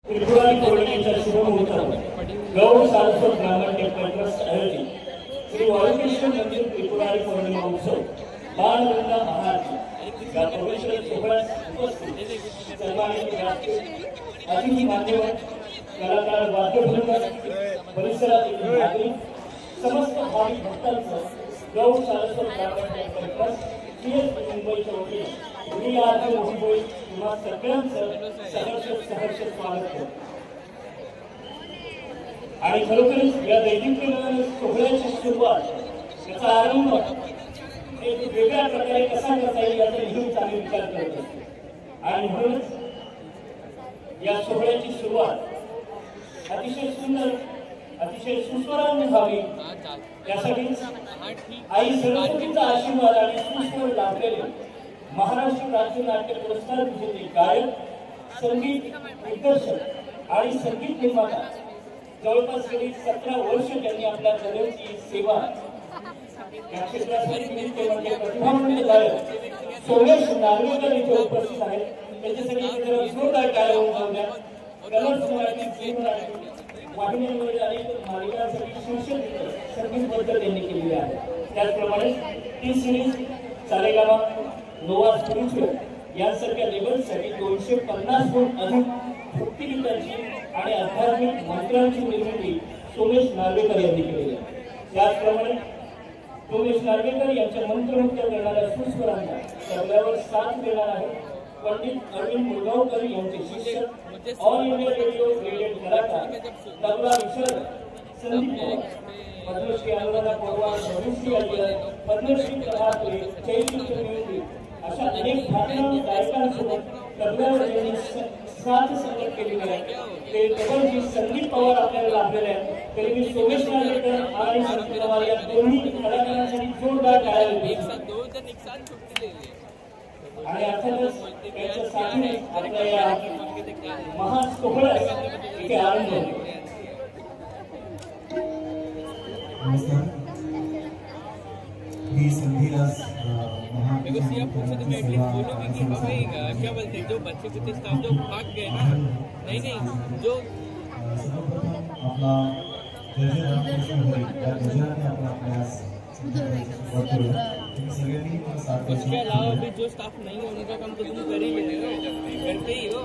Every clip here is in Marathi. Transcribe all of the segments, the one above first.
त्रिपुरारी पौर्णिमेच्या शुभमुहूर्तावर गौड सारस्वत ब्राह्मण टेम्पल ट्रस्ट आयोजित श्री वाळुकेश्वर मंदिर त्रिपुरारी पौर्णिमा उत्सव बालगंगा महाआरती या पवित्र सोहळ्यास उपस्थित सन्मानित अतिथी मान्यवर कलाकार वाद्यवृंद परिसरातील नागरिक समस्त भाविक भक्तांचं गौड सारस्वत ब्राह्मण टेम्पल ट्रस्ट मुंबईच्या वतीने मोहिबोई तुम्हा सगळ्यांचं सहर्ष स्वागत करतो। आणि खरोखरच या दैनिक सोहळ्याची सुरुवात याचा आरंभ एक वेगळ्या प्रकारे कसा करता येईल याचा नेहमीच आम्ही विचार करत असतो आणि म्हणूनच या सोहळ्याची सुरुवात अतिशय सुंदर अतिशय सुस्वराने व्हावी यासाठी आई सरस्वतीचा आशीर्वाद आणि सुस्वर लाभलेले महाराष्ट्र राज्य नाट्य पुरस्कार विजेते गायक संगीत दिग्दर्शक आणि संगीत निर्माता जवळपास गेली 17 वर्ष त्यांनी आपल्या कलेची सेवा या क्षेत्रासाठी प्रतिभावंत गायक सोमेश नार्वेकर इथे उपस्थित आहेत। त्यांच्यासाठी जोरदार टाळ्या होऊन द्या। कलर्स मराठी वाहिन्यांमध्ये अनेक मालिकांसाठी शीर्षक संगीतबद्ध त्यांनी केलेली आहे। त्याचप्रमाणे T series Saregama Nova spiritual यांसारख्या लेबल्ससाठी 250हून अधिक भक्तिगीतांची आणि आध्यात्मिक मंत्रांची निर्मिती सोमेश नार्वेकर यांनी केली आहे। त्याचप्रमाणे सोमेश नार्वेकर यांच्या मंत्रमुक्त करणाऱ्या सुस्वरांना तबल्यावर साथ देणार आहेत पंडित अरविंद मुरगावकर यांचे शिष्य ऑल इंडिया रेडिओ ग्रेडेड कलाकार तबला विशारद संदीप पवार पद्मश्री अनुराधा पवार भविष्य अय्यर पद्मश्री प्रभाते चैतन्य म्युझिक अशा अनेक भारतीय गायकांसोबत तबल्यावर त्यांनी साथ संगत केलेली आहे। ते तबलजी संदीप पवार आपल्याला लाभलेले आहेत। तरी मी सोमेश नार्वेकर आणि संदीप पवार या दोन्ही कलाकारांसाठी जोरदार टाळ्या देतो आणि अर्थातच त्यांच्या साथीने आपल्या या महान सोहळ्यास इथे आनंद होतो। ही संधीला क्या बोलते जो बच्चे कुछ स्टाफ जो भाग गए ना नहीं जो आपला उसके अलावा भी जो स्टाफ नहीं है उनका काम तो तुम कर ही करते ही हो।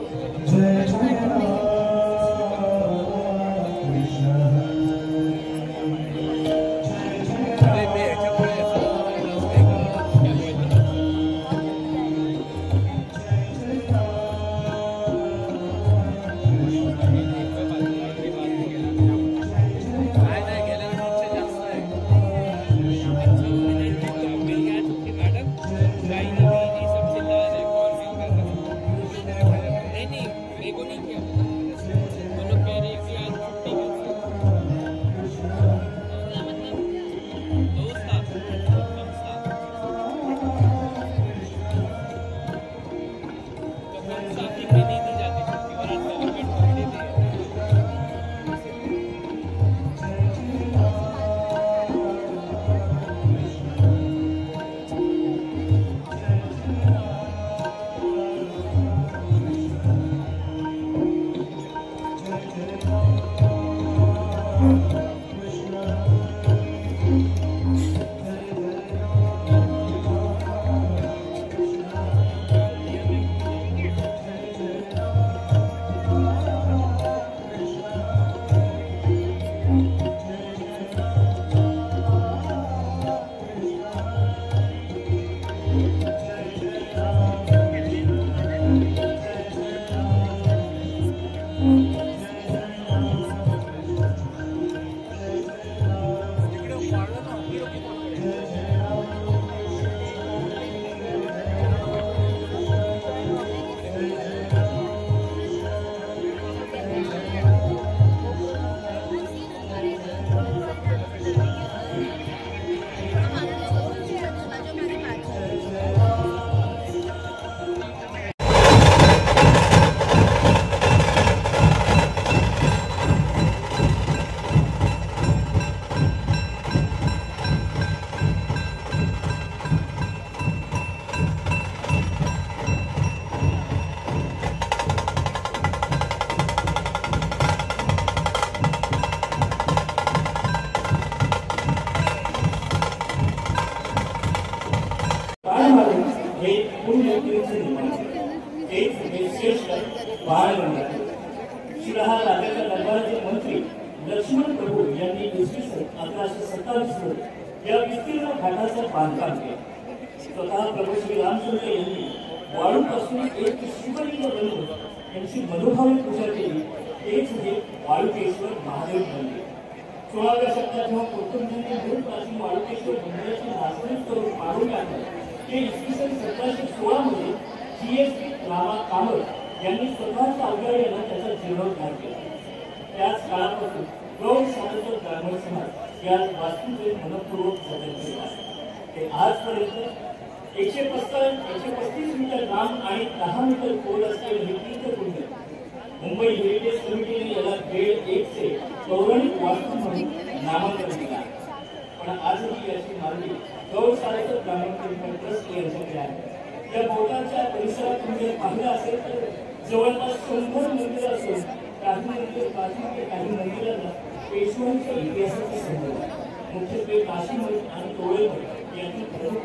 शिलाहा राज्याच्या दरबाराचे मंत्री लक्ष्मण प्रभू यांनी इसवी सन 1127 या विस्तीर्ण घाटाचं बांधकाम केलं। स्वतः प्रभू श्री रामचंद्र यांनी वाळूपासून एक शिवलिंग बनवून त्यांची मनोभावे पूजा केली। तेच हे वाळुकेश्वर महादेव मंदिर। 16व्या शतकात जेव्हा पोर्तुगीजांनी मूळ प्राचीन वाळुकेश्वर मंदिराची नासधूस करून पाडून टाकलं, ते इसवी सन 1716 मध्ये GSP रामा कामत यांनी स्वतःच्या अवघाडीनं त्याचा जीर्णोद्धार केला। त्याच काळापासून गौड सारस्वत ब्राह्मण समाज या वास्तूचे मनपूर्वक जतन केले आहे। ते आजपर्यंत 135 मीटर लांब आणि 10 मीटर खोल असलेले हे तीर्थकुंड मुंबई हेरिटेज कमिटीने याला ग्रेड 1 चे पौराणिक वास्तू म्हणून नामांकन दिले आहे। पण आजही याची मागणी गौड सारस्वत ब्राह्मण टेम्पल ट्रस्ट यांच्याकडे आहे। या बोटाच्या परिसरात तुम्ही पाहिलं असेल तर जवळपास 100 मंदिरं असून काही मंदिर प्राचीन ते काही मंदिरांना पेशवांच्या इतिहासाचे संबंध आहे। मुख्यत्वे काशीमठ आणि तोळेमठ यातील प्रमुख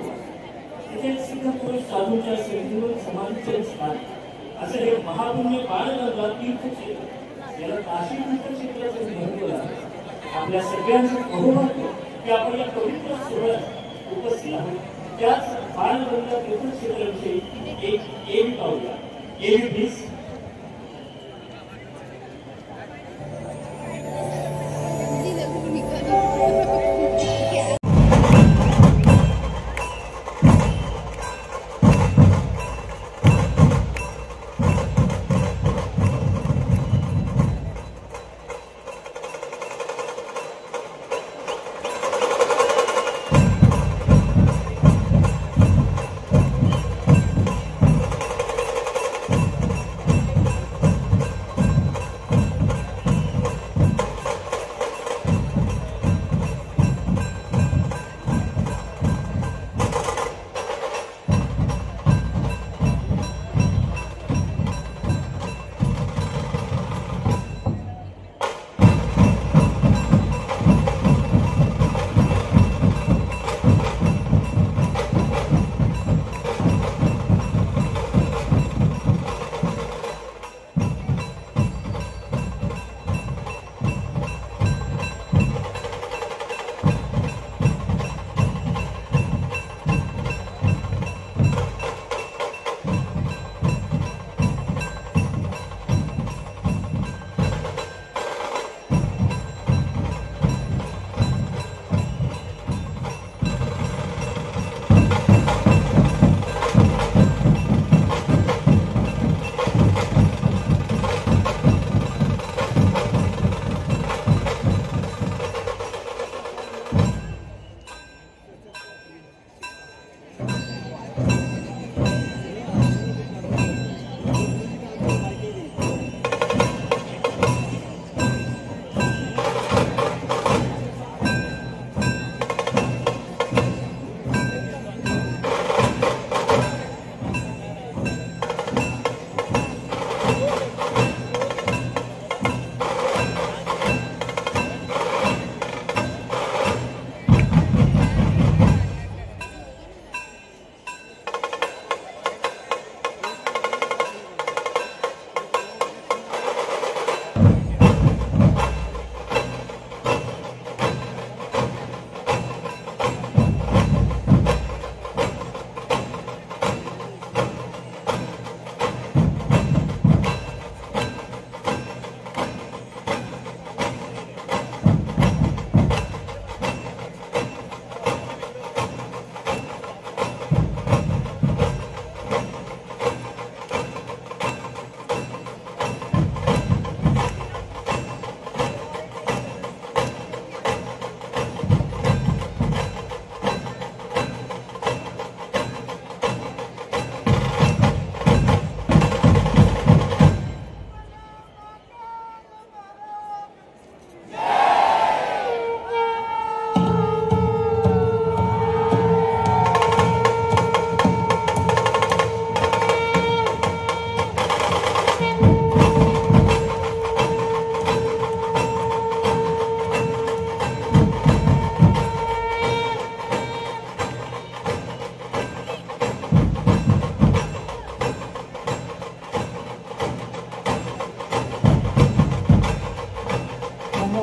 तिथे सिंहपुरुष साधूंच्या सिंधूर समाधीचे स्थान असं हे महापुण्य बाळगंगा तीर्थक्षेत्र याला काशी तीर्थक्षेत्राचे महत्त्व आहे। आपल्या सगळ्यांचं अहोभाग्य की आपण या पवित्र सोहळ्यात उपस्थित आहोत। त्याच बाळगंगा तीर्थक्षेत्राविषयी एक एवी पाहूया। एवी प्लीज।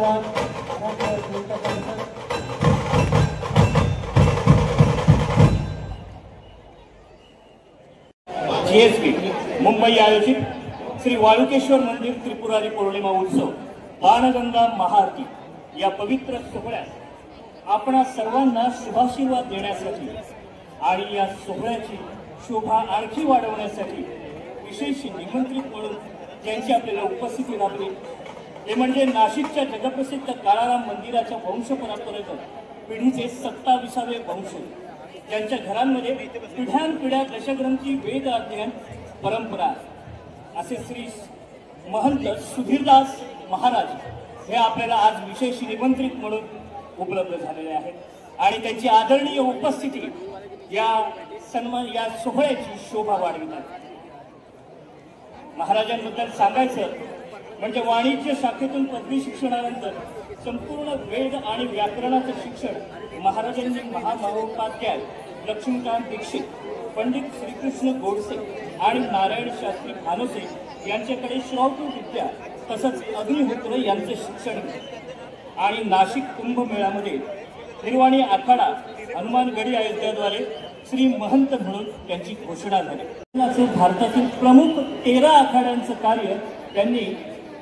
धन्यवाद. राज्य जनता परिषद GSB मुंबई आयोजित श्री वाळुकेश्वर मंदिर त्रिपुरारी पौर्णिमा उत्सव बाणगंगा महाआरती या पवित्र सोहळ्यात आपणा सर्वांना शुभाशीर्वाद देण्यासाठी आणि या सोहळ्याची शोभा आणखी वाढवण्यासाठी विशेष निमंत्रित म्हणून ज्यांची आपल्याला उपस्थिती लाभली ते म्हणजे नाशिकच्या जगप्रसिद्ध काळाराम मंदिराच्या वंशपरंपरेत पिढीचे 27वे वंशज ज्यांच्या घरांमध्ये पिढ्यानपिढ्या दशग्रंथी वेद अध्ययन परंपरा असे श्री महंत सुधीरदास महाराज हे आपल्याला आज विशेष निमंत्रित म्हणून उपलब्ध झालेले आहेत आणि त्यांची आदरणीय उपस्थिती या सोहळ्याची शोभा वाढवितात. महाराजांबद्दल सांगायचं म्हणजे वाणिज्य शाखेतून पदवी शिक्षणानंतर संपूर्ण वेद आणि व्याकरणाचं शिक्षण महाराजांनी महामहोपाध्याय लक्ष्मीकांत दीक्षित, पंडित श्रीकृष्ण गोडसे आणि नारायण शास्त्री भानोसे यांच्याकडे श्रौत विद्या तसंच अग्निहोत्र यांचे शिक्षण घेतले आणि नाशिक कुंभमेळ्यामध्ये निर्वाणी आखाडा हनुमानगडी अयोध्याद्वारे श्री महंत म्हणून त्यांची घोषणा झाली. भारतातील प्रमुख 13 आखाड्यांचं कार्य त्यांनी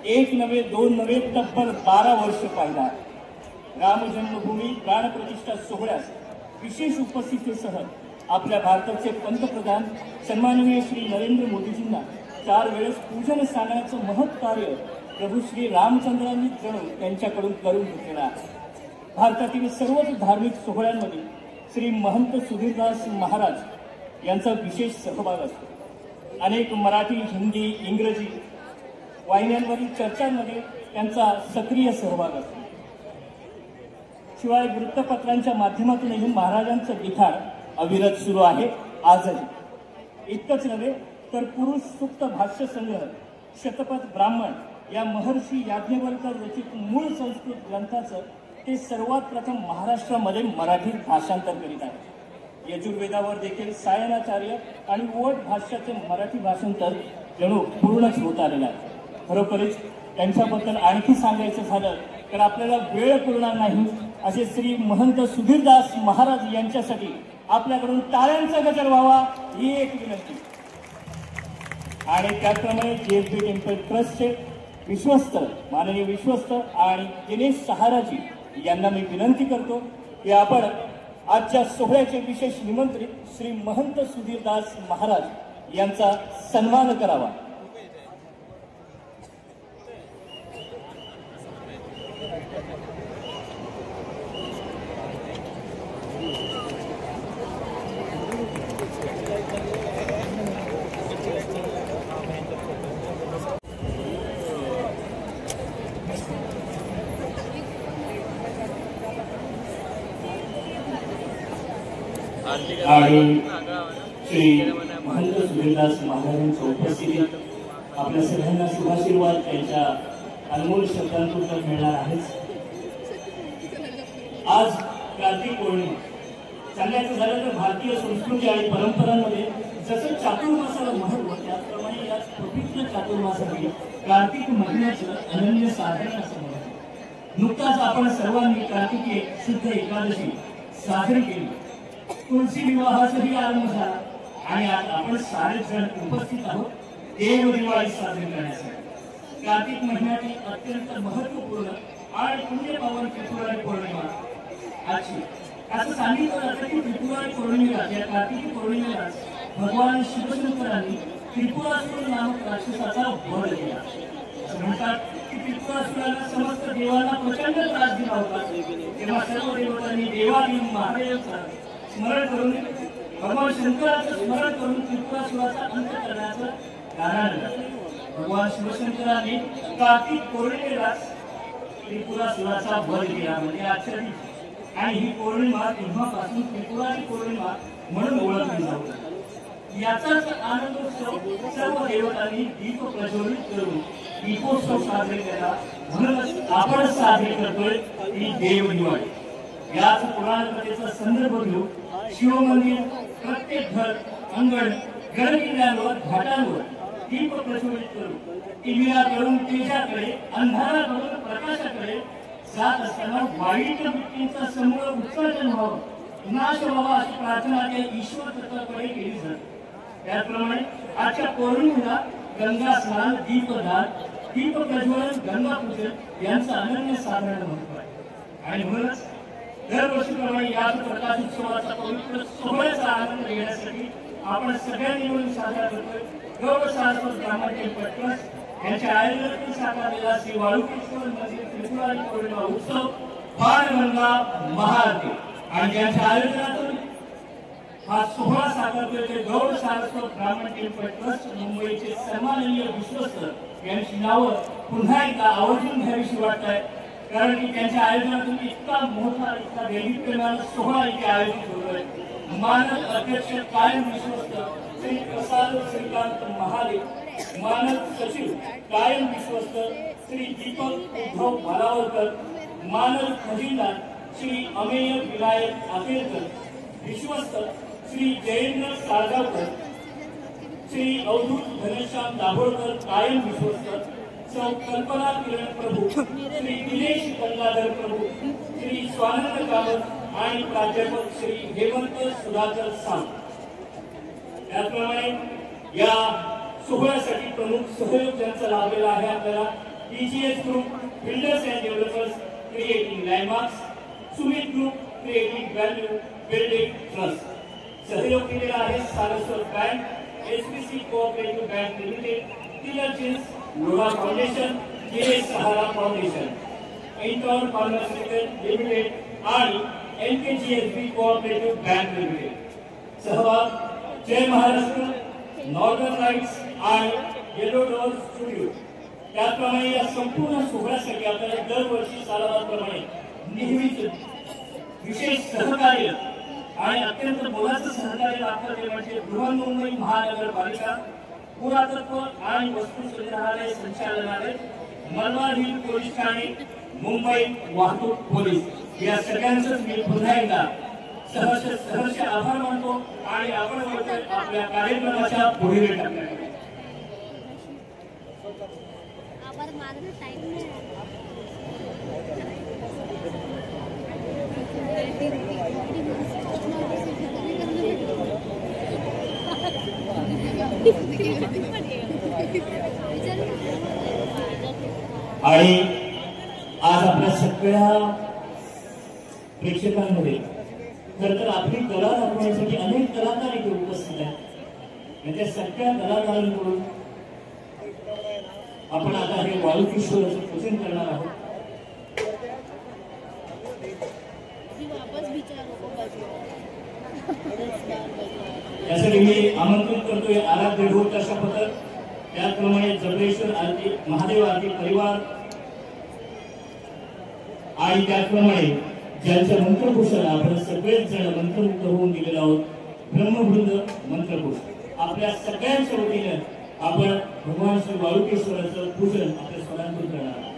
1 नव्हे 2 नव्हे तब्बल 12 वर्ष पाहिला. राम जन्मभूमी प्राणप्रतिष्ठा सोहळ्यास विशेष उपस्थितीसह आपल्या भारताचे पंतप्रधान सन्माननीय श्री नरेंद्र मोदीजींना 4 वेळेस पूजन सांगण्याचं महत् कार्य प्रभू श्री रामचंद्रांनी जणू त्यांच्याकडून करून घेतलेलं आहे. भारतातील सर्वच धार्मिक सोहळ्यांमध्ये श्री महंत सुधीरदास महाराज यांचा विशेष सहभाग असतो. अनेक मराठी, हिंदी, इंग्रजी वाहिन्यांवरील चर्चांमध्ये त्यांचा सक्रिय सहभाग असतो. शिवाय वृत्तपत्रांच्या माध्यमातूनही महाराजांचं लिखाण अविरत सुरू आहे आजही. इतकंच नव्हे तर पुरुष सूक्त भाष्य संग्रह शतपथ ब्राह्मण या महर्षी याज्ञवल्कर रचित मूळ संस्कृत ग्रंथाचं ते सर्वात प्रथम महाराष्ट्रामध्ये मराठीत भाषांतर करीत आहे. यजुर्वेदावर देखील सायनाचार्य आणि ओट भाष्याचे मराठी भाषांतर जणू पूर्णच होत आलेलं आहे. खरोखरच त्यांच्याबद्दल आणखी सांगायचं झालं तर आपल्याला वेळ पुरणार नाही. असे श्री महंत सुधीरदास महाराज यांच्यासाठी आपल्याकडून टाळ्यांचा गजर व्हावा ही एक विनंती. आणि त्याचप्रमाणे GSB टेम्पल ट्रस्टचे विश्वस्त माननीय विश्वस्त आणि दिनेश सहाराजी यांना मी विनंती करतो की आपण आजच्या सोहळ्याचे विशेष निमंत्रित श्री महंत सुधीरदास महाराज यांचा सन्मान करावा. आणि श्री महंत सुधीरदास महाराजांच्या उपस्थितीत आपल्या सगळ्यांना शुभाशीर्वाद त्यांच्या अनमोल शब्दांतून तर मिळणार आहेच. आज कार्तिक पौर्णिमा सांगायचं झालं तर भारतीय संस्कृती आणि परंपरांमध्ये जसं चातुर्मासाला महत्व त्याचप्रमाणे या पवित्र चातुर्मासामध्ये कार्तिक महिन्याचं अनन्य साधारण असं महत्व. नुकताच आपण सर्वांनी कार्तिकी शुद्ध एकादशी साजरी केली. तुळशी विवाहाचाही आरंभ झाला आणि आज आपण सारे जण उपस्थित आहोत देव दिवाळी साजरी करण्यासाठी. कार्तिक महिन्यातील अत्यंत महत्वपूर्ण आणि पुण्यपावन त्रिपुरारी पौर्णिमा आजची. असं सांगितलं जातं की त्रिपुरारी पौर्णिमेला या कार्तिकी पौर्णिमेला भगवान शिवशंकरांनी त्रिपुरासुर नामक राक्षसाचा वध केला. असं म्हणतात की त्रिपुरासुराला समस्त देवांना प्रचंड त्रास दिला होता. तेव्हा सर्व देवतांनी देवादी महादेवाचा स्मरण करून भगवान शंकराचं स्मरण करून त्रिपुरासुराचा अंत करण्याचं कारण भगवान शिवशंकरांनी कार्तिक पौर्णिमेलाच त्रिपुरासुराचा वध केला म्हणजे आजच्या दिवशी. आणि ही पौर्णिमा तेव्हापासून त्रिपुरारी पौर्णिमा म्हणून ओळखली जाते. याचाच आनंदोत्सव सर्व देवतांनी दीप प्रज्वलित करून दीपोत्सव साजरे केला. म्हणूनच आपण साजरी करतोय ही देव दिवाळी. याच पुराणकथेचा संदर्भ घेऊन शिवमंदिर प्रत्येक घर अंगण गडकिल्ल्यांवर घाटांवर दीप प्रज्वलित करून टिमिराकडून तेजाकडे अंधाराकडून प्रकाशाकडे जात असताना वाईट वृत्तींचा समूळ उत्सर्जन व्हावं, नाश व्हावा अशी प्रार्थना त्या ईश्वर तत्वाकडे केली जाते. त्याचप्रमाणे आजच्या पौर्णिमेला गंगा स्नान, दीपदान, दीप प्रज्वलन, गंगा पूजन यांचं अनन्य साधारण महत्व आहे. आणि म्हणूनच दरवर्षीप्रमाणे या प्रकाश उत्सवाचा पवित्र सोहळ्याचा आनंद घेण्यासाठी आपण सगळ्यांनी मिळून साजरा करतोय. गौरव सारस्वत ब्राह्मण टेम्पल ट्रस्ट यांच्या आयोजनातून साकारलेला श्री वाळुकेश्वर मंदिर त्रिपुरारी पौर्णिमा उत्सव बाणगंगा महाआरती आणि ज्यांच्या आयोजनातून हा सोहळा साकारतोय ते गौरव सारस्वत ब्राह्मण टेम्पल ट्रस्ट मुंबईचे सन्माननीय विश्वस्त यांची नावं पुन्हा एकदा आवर्जून घ्यावीशी वाटत आहे. कारण की त्यांच्या आयोजनातून इतका मोठा, इतका दैनिकपणाचा सोहळा इथे आयोजित होतोय. मानद अध्यक्ष कायम विश्वस्त श्री प्रसाद श्रीकांत महाले, मानद सचिव कायम विश्वस्त श्री दीपक उद्धव मालावरकर, मानद खजिनदार श्री अमेय विनायक आकेरकर, विश्वस्त श्री जयेंद्र साळगावकर, श्री अवधूत घनश्याम दाभोळकर कायम विश्वस्त, सौ कल्पना किरण प्रभू, श्री दिनेश गंगाधर प्रभू, श्री स्वानंद कामत आणि प्राध्यापक श्री हेमंत सुधाकर साम. त्याचप्रमाणे या सोहळ्यासाठी प्रमुख सहयोग ज्यांचा लाभलेला आहे आपल्याला TGS group, builders and developers, creating landmarks, Sumit group, creating value building trust. सहयोग केलेला आहे Saraswat bank, SBC cooperative bank limited, tiller jeans, Lora foundation, K Sahara foundation, Inton pharmaceutical limited आणि NKGSB कोऑपरेटिव्ह बँक लिमिटेड. सहभाग जय महाराष्ट्र, नॉर्दर्न लाईट्स आणि येलो डॉल स्टुडिओ. त्याचप्रमाणे या संपूर्ण सोहळ्यासाठी आपल्याला दरवर्षी सालाबादप्रमाणे नेहमीच विशेष सहकार्य आणि अत्यंत मोलाचं सहकार्य लागतं ते म्हणजे बृहन्मुंबई महानगरपालिका, पुरातत्व आणि वस्तू संग्रहालय संचालनालय, मलबार हिल पोलीस ठाणे, मुंबई वाहतूक पोलीस या सगळ्यांचंच मी पुन्हा एकदा सहर्ष आभार मानतो आणि आपण बोलतोय आपल्या कार्यक्रमाच्या पुढील टप्प्यात. आणि आज आपल्या सगळ्या प्रेक्षकांमध्ये खरं तर आपली कला दाखवण्यासाठी अनेक कलाकार इथे उपस्थित आहेत. त्या सगळ्या कलाकारांकडून आपण आता हे वाळुकेश्वराचं पूजन करणार आहोत. त्यासाठी मी आमंत्रित करतोय आराध्य ढोल ताशा पथक, त्याचप्रमाणे जबरेश्वर आरती, महादेव आरती परिवार आणि त्याचप्रमाणे ज्यांच्या मंत्रघोषाला आपण सगळेच जण मंत्रमुग्ध होऊन गेलेलो आहोत, ब्रह्मवृंद मंत्रघोष. आपल्या सगळ्यांच्या वतीने आपण भगवान श्री वाळुकेश्वराचं पूजन आपल्या स्वरांतून करणार आहोत.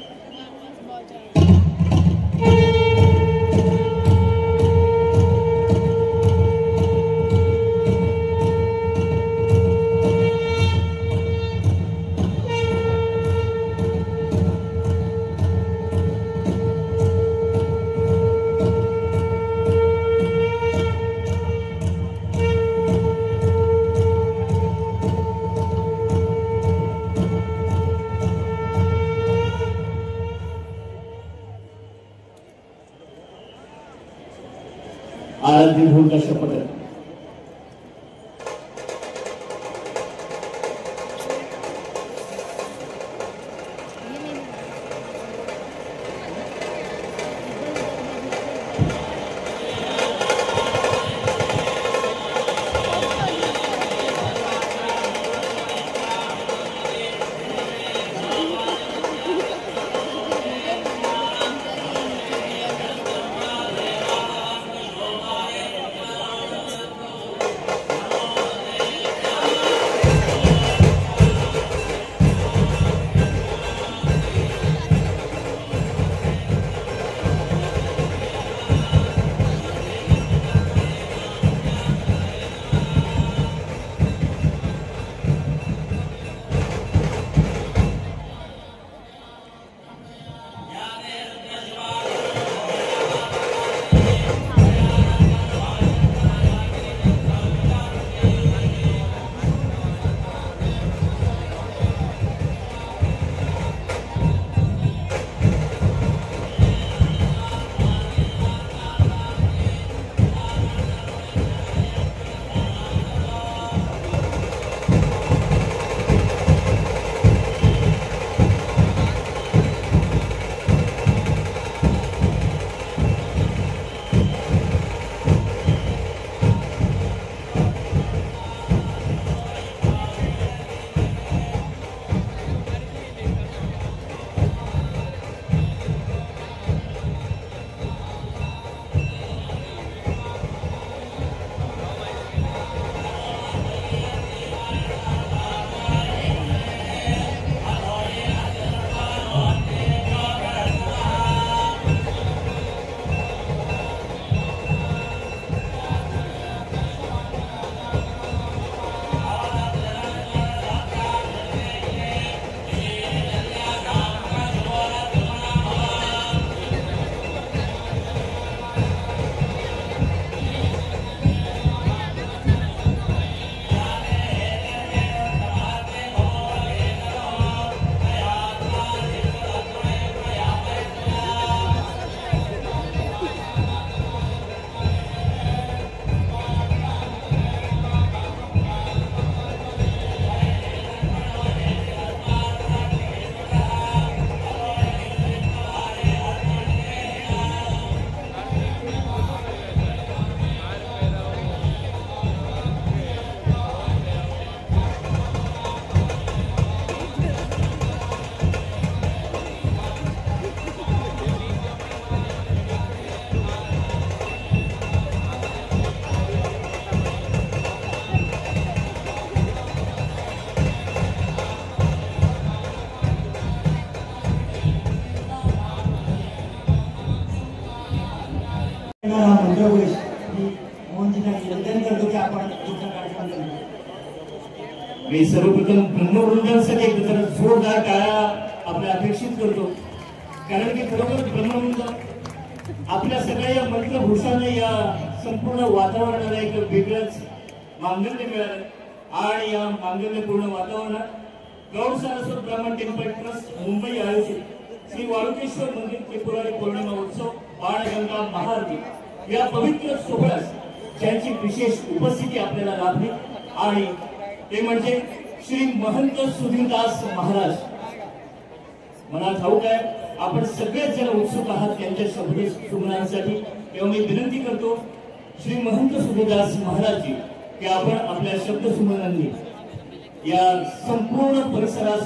आराध्य ढोल ताशा पथक. सगळ्यांना मंत्रवेश ही मोहनजींना निवेदन करतो की आपण पुढचा कार्यक्रम करू. मी सर्वप्रथम ब्रह्मवृंदांसाठी एक जरा जोरदार टाळ्या आपल्या अपेक्षित करतो, कारण की खरोखर ब्रह्मवृंद आपल्या सगळ्या या मंत्रभूषाने या संपूर्ण वातावरणाला एक वेगळंच मांगल्य मिळालं. आणि या मांगल्यपूर्ण वातावरणात गौड सारस्वत ब्राह्मण टेम्पल ट्रस्ट मुंबई आयोजित श्री वाळुकेश्वर मंदिर त्रिपुरारी पौर्णिमा उत्सव बाणगंगा महाआरती या पवित्र सोहळ्यास ज्यांची विशेष उपस्थिती आपल्याला लाभली आणि ते म्हणजे श्री महंत सुधीरदास महाराज. मला ठाऊक आहे आपण सगळेच जण उत्सुक आहात त्यांच्या शब्द सुमनांसाठी. तेव्हा मी विनंती करतो श्री महंत सुधीरदास महाराजजी की आपण आपल्या शब्द सुमनांनी या संपूर्ण परिसरास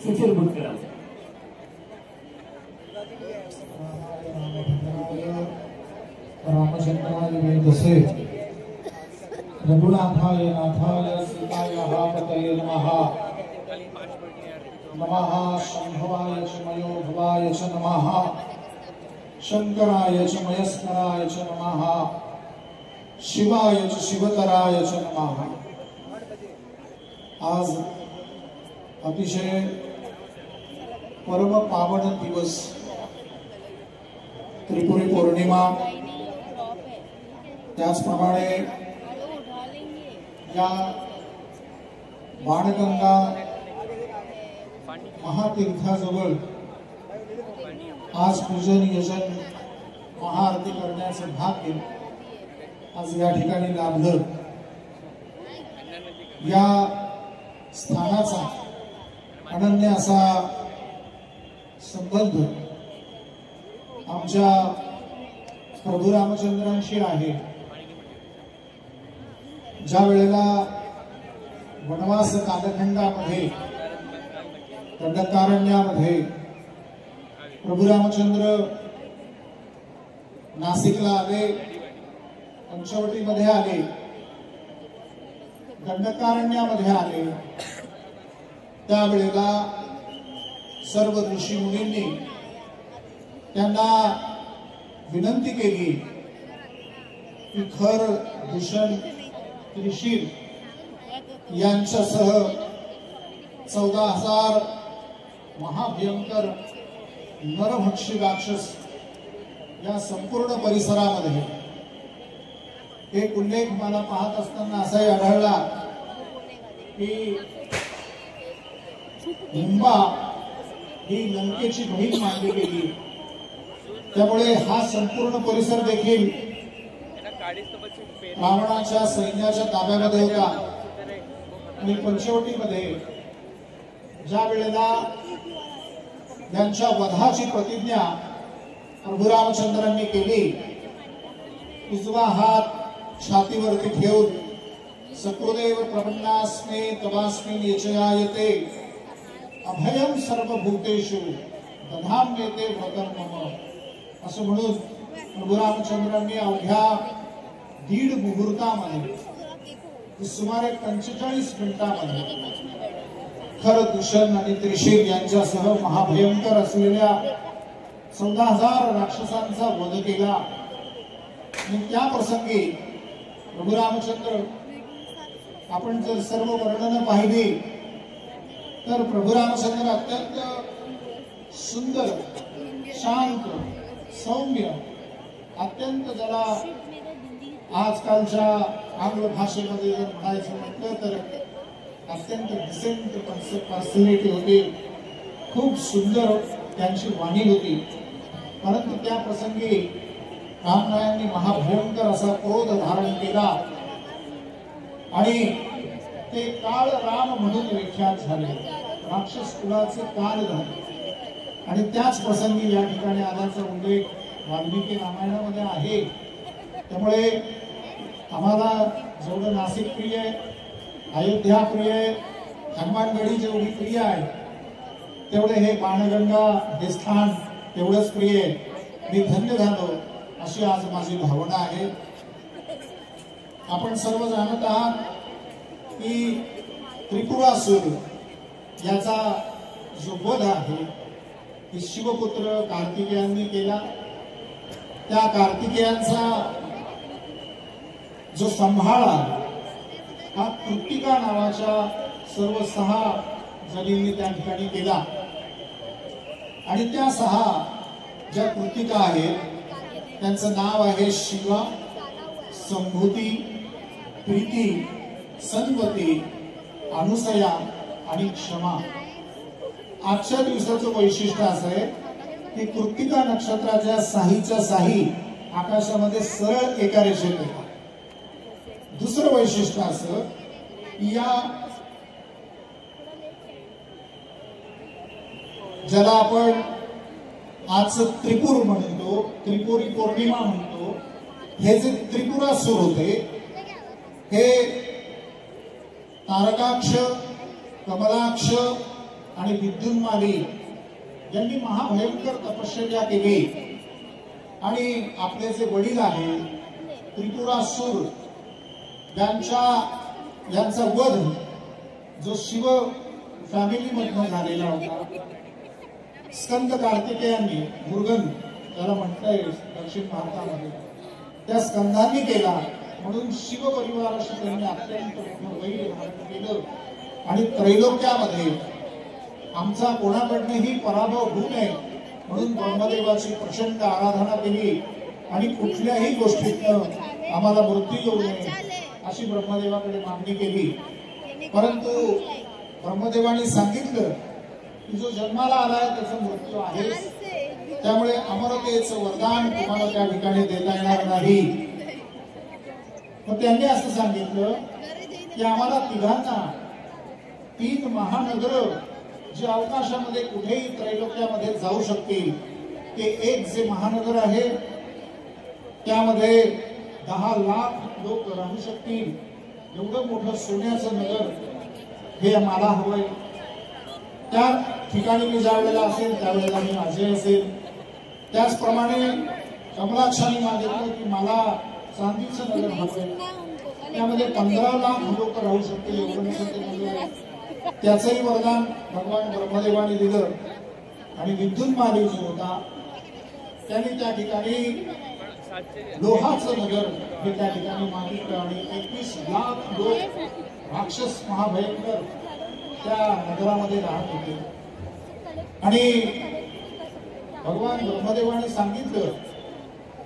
सुशोभित करावं. रामचंद्राय वेदसे रघुनाथाय नाथाय सीताय पतये नमः. नमः शंभवाय च मयोभवाय च नमः. शंकराय च मयस्कराय च नमः. शिवाय च शिवतराय च नमः. आज अतिशय परम पावन दिवस त्रिपुरी पौर्णिमा. त्याचप्रमाणे या बाणगंगा महातीर्थाजवळ आज पूजन यजन महाआरती करण्याचं भाग्य आज या ठिकाणी लाभलं. या स्थानाचा अनन्य असा संबंध आमच्या प्रभू रामचंद्रांशी आहे. ज्या वेळेला वनवास कालखंडामध्ये दंडकारण्यामध्ये प्रभू रामचंद्र नाशिकला आले, पंचवटीमध्ये आले, दंडकारण्यामध्ये आले, त्यावेळेला सर्व ऋषी मुनींनी त्यांना विनंती केली की खर, दूषण, त्रिशील यांच्यासह 14,000 महाभयंकर नरभक्षी राक्षस या संपूर्ण परिसरामध्ये. एक उल्लेख मला पाहत असताना असाही आढळला की हिंबा ही लंकेची बहीण मानली गेली. त्यामुळे हा संपूर्ण परिसर देखील रावणाच्या सैन्याच्या ताब्यामध्ये होता. आणि पंचवटीमध्ये ज्या वेळेला यांच्या वधाची प्रतिज्ञा प्रभू रामचंद्रांनी केली, उजवा हात छातीवरती ठेवून सकृदेव प्रपन्नास्मे तवास्मिन् यचयायते अभयम सर्वभूतेषु दधाम्यते व्रतं मम असं म्हणून प्रभू रामचंद्रांनी अवघ्या 1.5 मुहूर्तामध्ये सुमारे 45 मिनिटांमध्ये खर, दूषण आणि त्रिशील यांच्यासह महाभयंकर असलेल्या 14,000 राक्षसांचा वध केला. आणि त्या प्रसंगी प्रभू रामचंद्र, आपण जर सर्व वर्णनं पाहिली तर प्रभू रामचंद्र अत्यंत सुंदर, शांत, सौम्य, अत्यंत ज्याला आजकालच्या आंग्ल भाषेमध्ये जर म्हणायचं म्हटलं तर अत्यंत डिसेंट पर्सनॅलिटी होती. खूप सुंदर त्यांची वाणी होती. परंतु त्या प्रसंगी रामरायांनी महाभयंकर असा क्रोध धारण केला आणि ते काळ राम म्हणून विख्यात झाले. राक्षस कुलाचे काल झाले. आणि त्याच प्रसंगी या ठिकाणी आल्याचा उल्लेख वाल्मिकी रामायणामध्ये आहे. त्यामुळे आम्हाला जेवढं नाशिक प्रिय आहे, अयोध्या प्रिय आहे, हनुमानगडी जेवढी प्रिय आहे, तेवढे हे बाणगंगा हे स्थान तेवढंच प्रिय आहे. मी धन्य झालो अशी आज माझी भावना आहे. आपण सर्व जाणत आहात की त्रिपुरासुर याचा जो वध आहे, शिवपुत्र कार्तिकेयांनी केला. त्या कार्तिकेयांचा जो सांभाळा हा कृत्तिका नावाच्या सर्व 6 जणींनी त्या ठिकाणी केला आणि त्या 6 ज्या कृत्तिका आहेत त्यांचं नाव आहे शिवा, संभूती, प्रीती, सन्वती, अनुसया आणि क्षमा. आजच्या दिवसाचं वैशिष्ट्य असं आहे की कृत्तिका नक्षत्राच्या साहीच्या साही आकाशामध्ये सरळ एका रेषेत येतात. दुसरं वैशिष्ट्य असं या ज्याला आपण आज त्रिपुर म्हणतो, त्रिपुरी पौर्णिमा म्हणतो, हे जे त्रिपुरासूर होते हे तारकाक्ष, कमलाक्ष आणि विद्युन्माली यांनी महाभयंकर तपश्चर्या केली आणि आपले जे वडील आहे त्रिपुरासूर यांचा वध जो शिव फॅमिलीमधून झालेला होता, स्कंद कार्तिकेयांनी, मुरुगन त्याला म्हणता येईल दक्षिण भारतामध्ये, त्या स्कंदांनी केला. म्हणून शिव परिवाराशी त्यांनी अत्यंत वैर धारण केलं आणि त्रैलोक्यामध्ये आमचा कोणाकडनंही पराभव होऊ नये म्हणून ब्रह्मदेवाची प्रचंड आराधना केली आणि कुठल्याही गोष्टीतनं आम्हाला मृत्यू येऊ नये अशी ब्रह्मदेवाकडे मागणी केली. परंतु ब्रह्मदेवाने सांगितलं की जो जन्माला आलाय त्याचा मृत्यू आहे, त्यामुळे अमरतेचं वरदान तुम्हाला त्या ठिकाणी देता येणार नाही. पण त्यांनी असं सांगितलं की आम्हाला तिघांना 3 महानगर जे अवकाशामध्ये कुठेही त्रैलोक्यामध्ये जाऊ शकतील ते एक जे महानगर आहे त्यामध्ये 10 लाख लोक राहू शकतील एवढं मोठं सोन्याचं नगर हे मला हवंय. त्या ठिकाणी मी ज्या वेळेला असेल त्यावेळेला मी अजय असेल. त्याचप्रमाणे कमलाक्षाने मागितलं की मला चांदीचं नगर हवंय, त्यामध्ये 15 लाख लोक राहू शकतील एवढं मोठं ते नगर आहे. त्याचंही वरदान भगवान ब्रह्मदेवाने दिलं आणि विद्युन्माली जो होता त्याने त्या ठिकाणी लोहाचं नगर हे त्या ठिकाणी मागितलं आणि 21 लाख लोक राक्षस महाभयंकर त्या नगरामध्ये राहत होते. आणि भगवान ब्रह्मदेवाने सांगितलं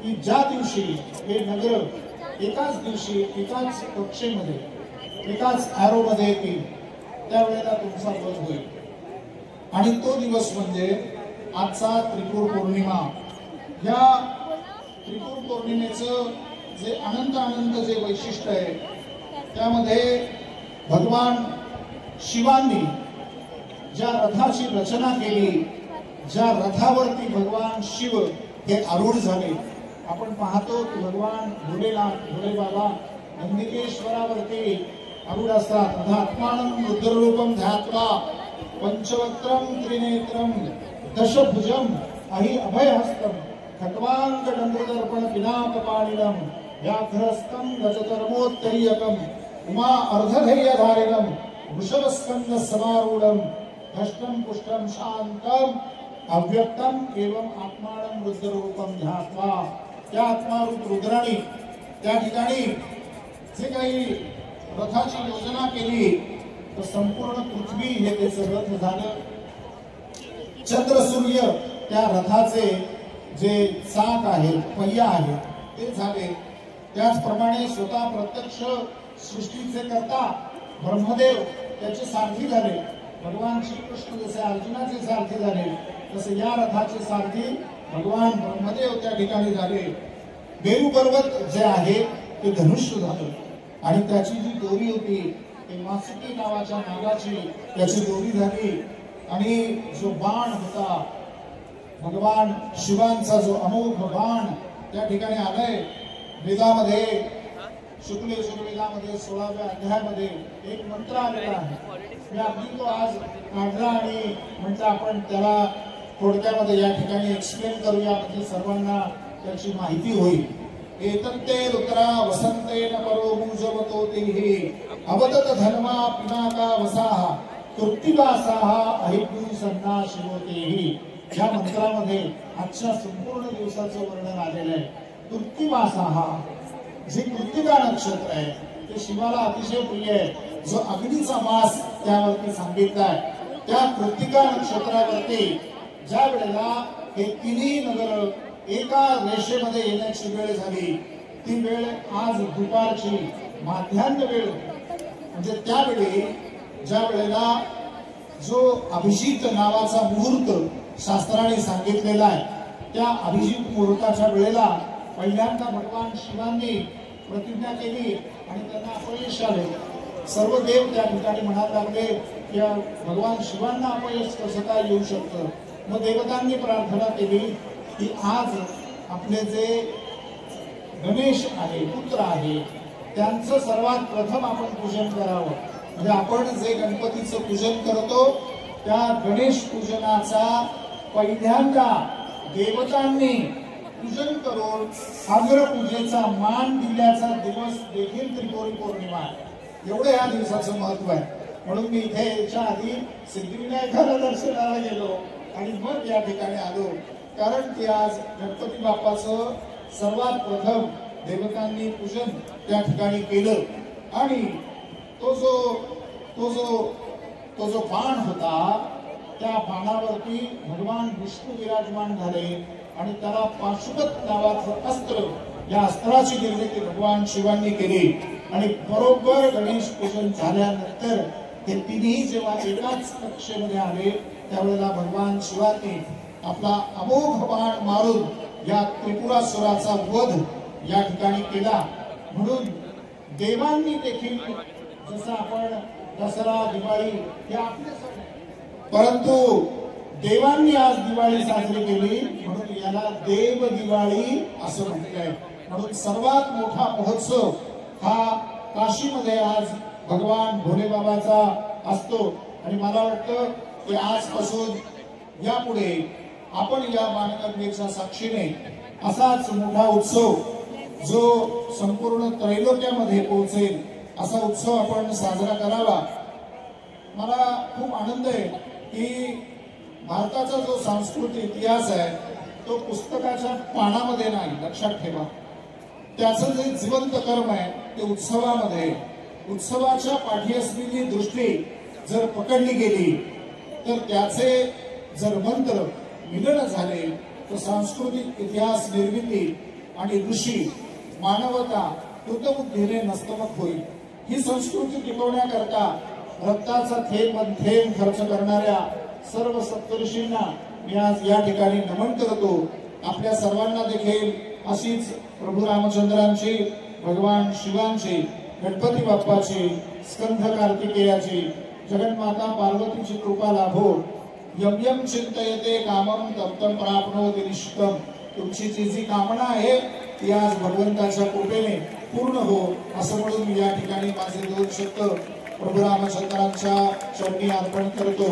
की ज्या दिवशी हे नगर एकाच दिवशी एकाच कक्षेमध्ये एकाच ॲरोमध्ये येतील त्यावेळेला तुमचा वध होईल. आणि तो दिवस म्हणजे आजचा त्रिपुर पौर्णिमा. या त्रिपुर पौर्णिमेचं जे अनंत जे वैशिष्ट्य आहे त्यामध्ये भगवान शिवांनी ज्या रथाची रचना केली, ज्या रथावरती भगवान शिव हे आरूढ झाले, आपण पाहतो की भगवान भोलेनाथ भोले बाबा नंदिकेश्वरावरती आरूढ असतात. रथात्मानं रुद्ररूपम ध्यात्वा पंचवक्त्रम त्रिनेत्रम दशभुजम अहि अभयहस्तम खट्वांग डमरुदर्पण पिनाकपाणिनम व्याघ्रस्तं गजकर्मोत्तरीयकम उमा अर्धधैर्यधारिणम वृषभस्कंद समारूढम धष्टम पुष्टम शांतम अव्यक्तम एवं आत्मानं रुद्ररूपम ध्यात्वा. त्या आत्मारूप रुद्राणी त्या ठिकाणी जे काही रथाची योजना केली तर संपूर्ण पृथ्वी हे त्याचं रथ झालं. चंद्र सूर्य त्या रथाचे जे चाक आहेत, पहिया आहेत ते झाले. त्याचप्रमाणे स्वतः प्रत्यक्ष सृष्टीचे करता ब्रह्मदेव त्याचे सारथी झाले. भगवान श्रीकृष्ण जसे अर्जुनाचे सारथी झाले तसे या रथाचे सारथी भगवान ब्रह्मदेव त्या ठिकाणी झाले. मेरू पर्वत जे आहे ते धनुष्य झालं आणि त्याची जी दोरी होती ते वासुकी नावाच्या नागाची त्याची दोरी झाली. आणि जो बाण होता भगवान शिवांचा जो अमोघ बाण त्या ठिकाणी आलाय. वेदामध्ये शुक्ल यजुर्वेदामध्ये 16व्या अध्यायामध्ये एक मंत्र आलेला आहे. मी अगदी तो आज काढला आणि म्हटलं आपण त्याला थोडक्यामध्ये या ठिकाणी एक्सप्लेन करूया म्हणजे सर्वांना त्याची माहिती होईल. एतन्ते रुद्रा वसंतेन परो मुजवतो तेहि अवदत धर्मा पिनाका वसाहा कृत्तिवासाहा अहिग्नि सन्ना शिवतेहि. या मंत्रामध्ये आजच्या संपूर्ण दिवसाचं वर्णन आलेलं आहे. कृत्तिवासा, जे कृत्तिका नक्षत्र आहे ते शिवाला अतिशय प्रिय आहे. जो अग्नीचा मास त्यावरती सांगितला आहे, त्या कृत्तिका नक्षत्रावरती ज्या वेळेला हे तिन्ही नगर एका रेषेमध्ये येण्याची वेळ झाली, ती वेळ आज दुपारची माध्यान्ह वेळ, म्हणजे त्यावेळी ज्या वेळेला जो अभिजित नावाचा मुहूर्त शास्त्राने सांगितलेला आहे, त्या अभिजित मुहूर्ताच्या वेळेला पहिल्यांदा भगवान शिवांनी प्रतिज्ञा केली आणि त्यांना अपयश आले. सर्व देव त्या ठिकाणी म्हणायला लागले की भगवान शिवांना अपयश कसं काय येऊ शकतं. मग देवतांनी प्रार्थना केली की आज आपले जे गणेश आहे, पुत्र आहे, त्यांचं सर्वात प्रथम आपण पूजन करावं. म्हणजे आपण जे गणपतीचं पूजन करतो त्या गणेश पूजनाचा पहिल्यांदा देवतांनी पूजन करून अग्रपूजेचा मान दिल्याचा दिवस देखील त्रिपुरी पौर्णिमा आहे. एवढं या दिवसाचं महत्व आहे. म्हणून मी इथे याच्या आधी सिद्धिविनायकाला दर्शनाला गेलो आणि मग या ठिकाणी आलो, कारण की आज गणपती बाप्पाचं सर्वात प्रथम देवतांनी पूजन त्या ठिकाणी केलं. आणि तो जो बाण होता, त्या बाणावरती भगवान विष्णू विराजमान झाले आणि त्याला पाशुपत नावाचं अस्त्र, या अस्त्राची निर्मिती भगवान शिवांनी केली. आणि बरोबर गणेश पूजन झाल्यानंतर हे तिन्ही जेव्हा एकाच कक्षेमध्ये आले, त्यावेळेला भगवान शिवांनी आपला अमोघ बाण मारून या त्रिपुरासुराचा वध या ठिकाणी केला. म्हणून देवांनी देखील, जसं आपण दसरा, दिवाळी हे आपले सण, परंतु देवांनी आज दिवाळी साजरी केली म्हणून याला देव दिवाळी असं म्हटलंय. म्हणून सर्वात मोठा महोत्सव हा काशीमध्ये आज भगवान भोलेबाबाचा असतो. आणि मला वाटतं की आजपासून यापुढे आपण या मानगंगेच्या साक्षीने असाच मोठा उत्सव जो संपूर्ण त्रैलोक्यामध्ये पोहोचेल असा उत्सव आपण साजरा करावा. मला खूप आनंद आहे की भारताचा जो सांस्कृतिक इतिहास आहे तो पुस्तकाच्या पानामध्ये नाही, लक्षात ठेवा. त्याचं जे जिवंत कर्म आहे ते उत्सवामध्ये, उत्सवाच्या पाठी असलेली दृष्टी जर पकडली गेली तर त्याचे जर मंत्र मिलन झाले तर सांस्कृतिक इतिहास निर्मिती आणि ऋषी मानवता कृतबुद्धीने नस्तमक होईल. ही संस्कृती टिकवण्याकरता रक्ताचा थेंब थेंब खर्च करणाऱ्या सर्व सप्तऋषींना मी आज या ठिकाणी नमन करतो. आपल्या सर्वांना देखील अशीच प्रभू रामचंद्रांची, भगवान शिवांची, गणपती बाप्पाची, स्कंध कार्तिकेयाची, जगन्माता पार्वतीची कृपा लाभो. यम यम चिंतयते कामम तम तम प्राप्नोति निष्कम. तुमची जी कामना आहे ती आज भगवंताच्या कृपेने पूर्ण हो असं म्हणून मी या ठिकाणी माझे 2 शब्द प्रभू रामचंद्रांच्या चरणी अर्पण करतो.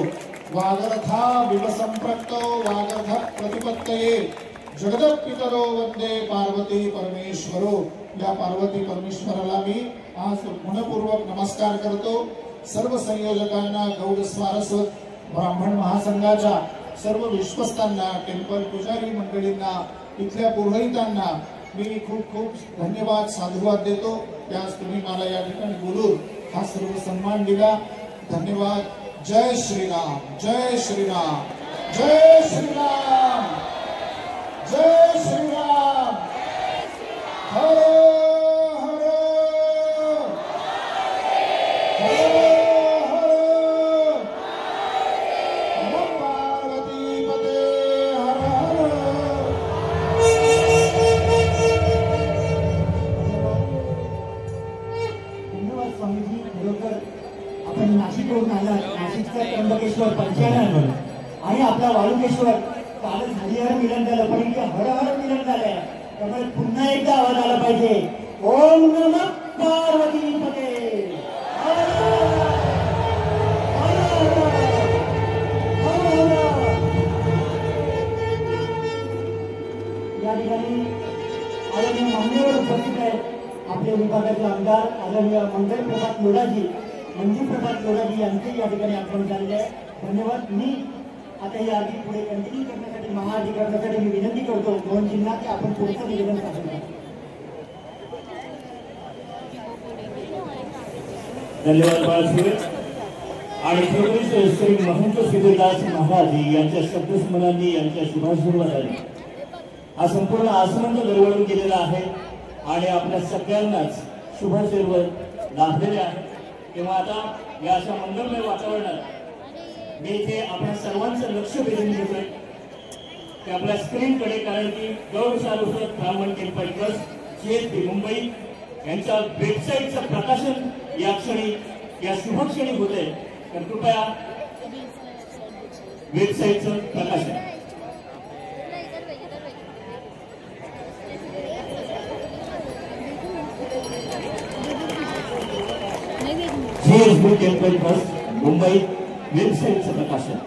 वागर्था विवसंप्रक्तो वागर्थ प्रतिपत्तये जगदपितरो वंदे पार्वती परमेश्वरो. या पार्वती परमेश्वराला मी आज मनपूर्वक नमस्कार करतो. सर्व संयोजकांना, गौड स्वारस्वत ब्राह्मण महासंघाच्या सर्व विश्वस्तांना, टेम्पल पुजारी मंडळींना, इथल्या पुरोहितांना मी खूप खूप धन्यवाद, साधुवाद देतो. त्यास तुम्ही मला या ठिकाणी बोलून हा सर्व सन्मान दिला. धन्यवाद. जय श्रीराम, जय श्रीराम, जय श्रीराम, जय श्रीराम. हर हर हर हर पार्वती पते हर हर. धन्यवाद स्वामीजी. खरोखर आपण नाशिकवरून आलात, नाशिकचा त्र्यंबकेश्वर पंचायत आणि आपला वाळुकेश्वर कालच हरिहर मिलन झालं, पण इथे हर हर मिलन झालंय. त्यामुळे पुन्हा एकदा आवाज आला पाहिजे. ओम नमः पार्वती पते. या ठिकाणी आदरणीय मान्यवर उपस्थित आहेत आपल्या विभागाचे आमदार आदरणीय मंगल प्रभात लोढाजी, मंजू प्रभात लोढाजी यांचे या ठिकाणी आगमन झालेले आहे. धन्यवाद. मी आता ही आगीत पुढे कंटिन्यू करण्यासाठी महाअधिकाऱ्यांसाठी मी विनंती करतो मोहनजींना की आपण पुढचं निवेदन सादर करा. धन्यवाद बाळासाहेब. आणि खरोखरीच श्री महंत सिद्धदास महाराज यांच्या शब्दस्मरणांनी यांच्या शुभाशीर्वादाने हा संपूर्ण आसमंत दरवळून गेलेला आहे आणि आपल्या सगळ्यांनाच शुभाशीर्वाद लाभलेले आहे. तेव्हा आता या अशा मंगलमय वातावरणात मी इथे आपल्या सर्वांचं लक्ष वेधून घेतोय की आपल्या स्क्रीनकडे, कारण की गौरव सारस्वत ब्राह्मण टेम्पल्स GSB मुंबई यांच्या वेबसाईटचं प्रकाशन या क्षणी, या शुभक्षणी होते. तर कृपया वेबसाईटचं प्रकाशन. GSB टेम्पल ट्रस्ट मुंबई वेबसाईटचं प्रकाशन.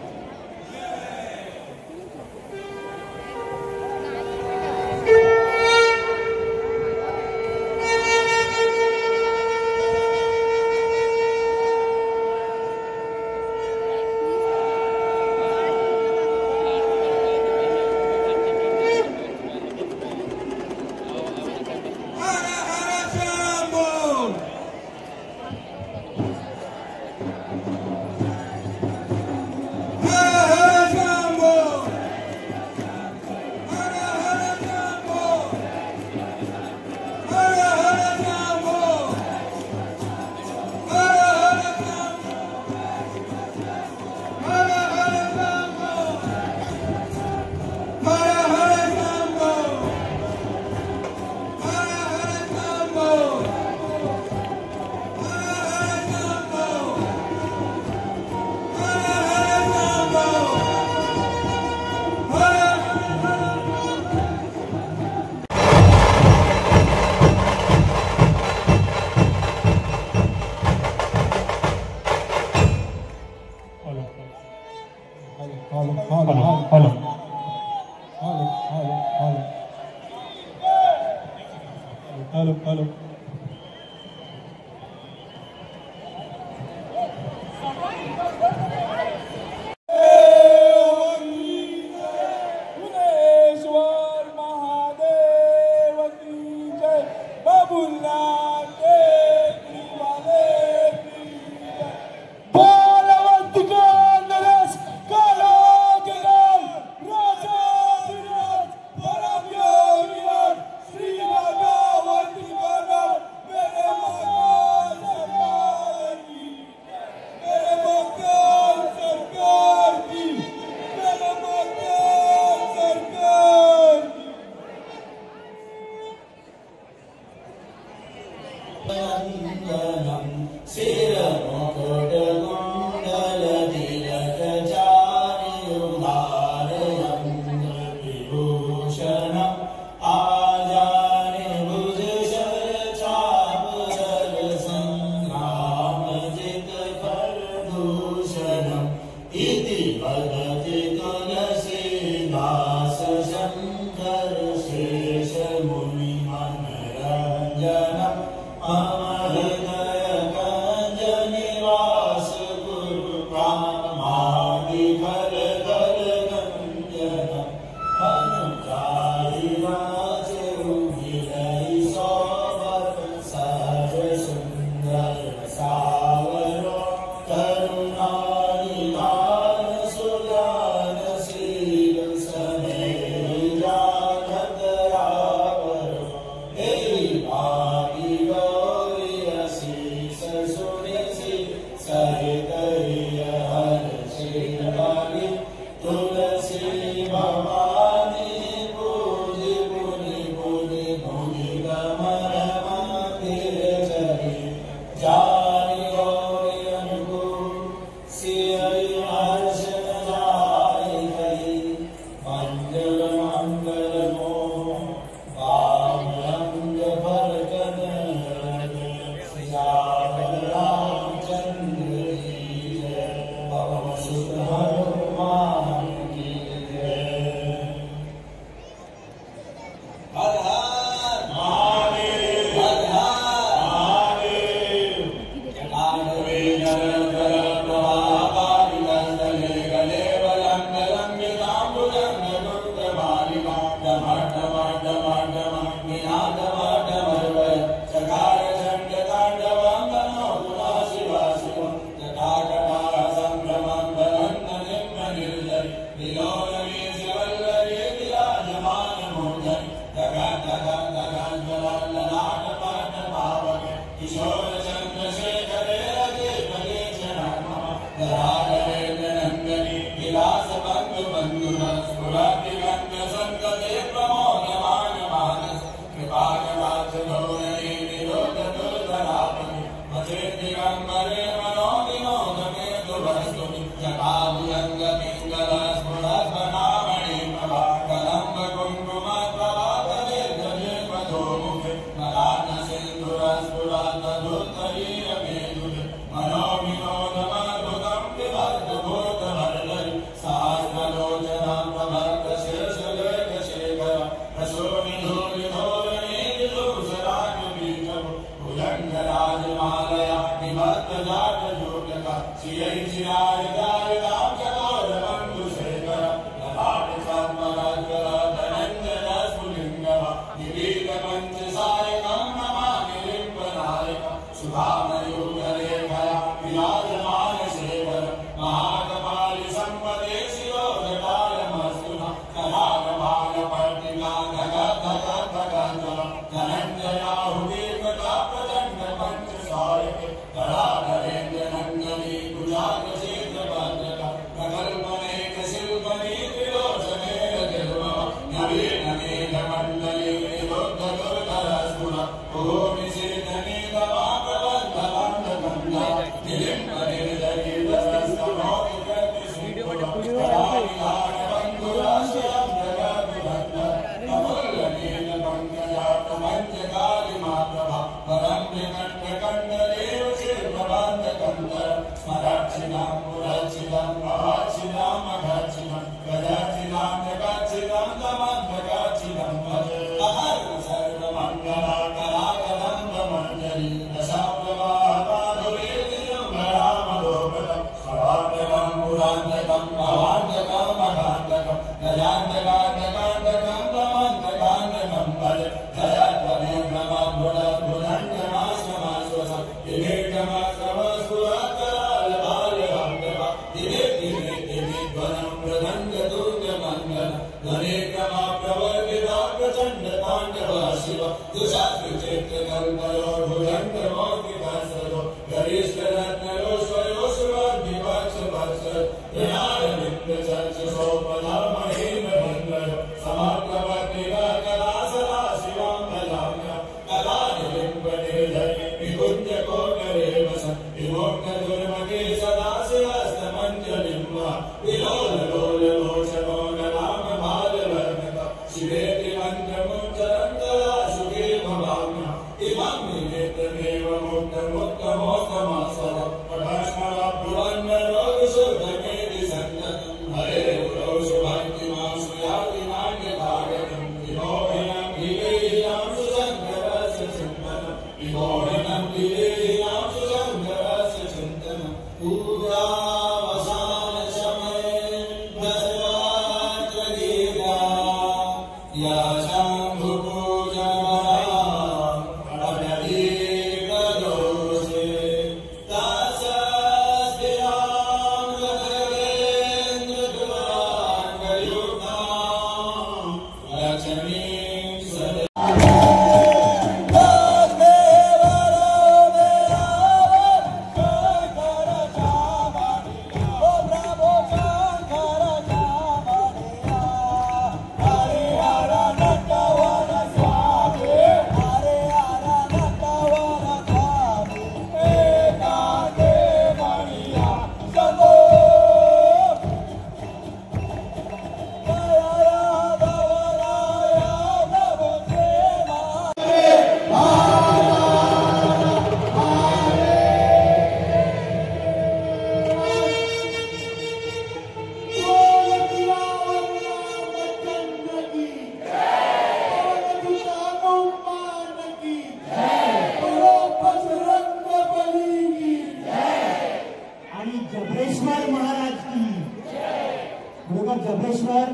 जबरेश्वर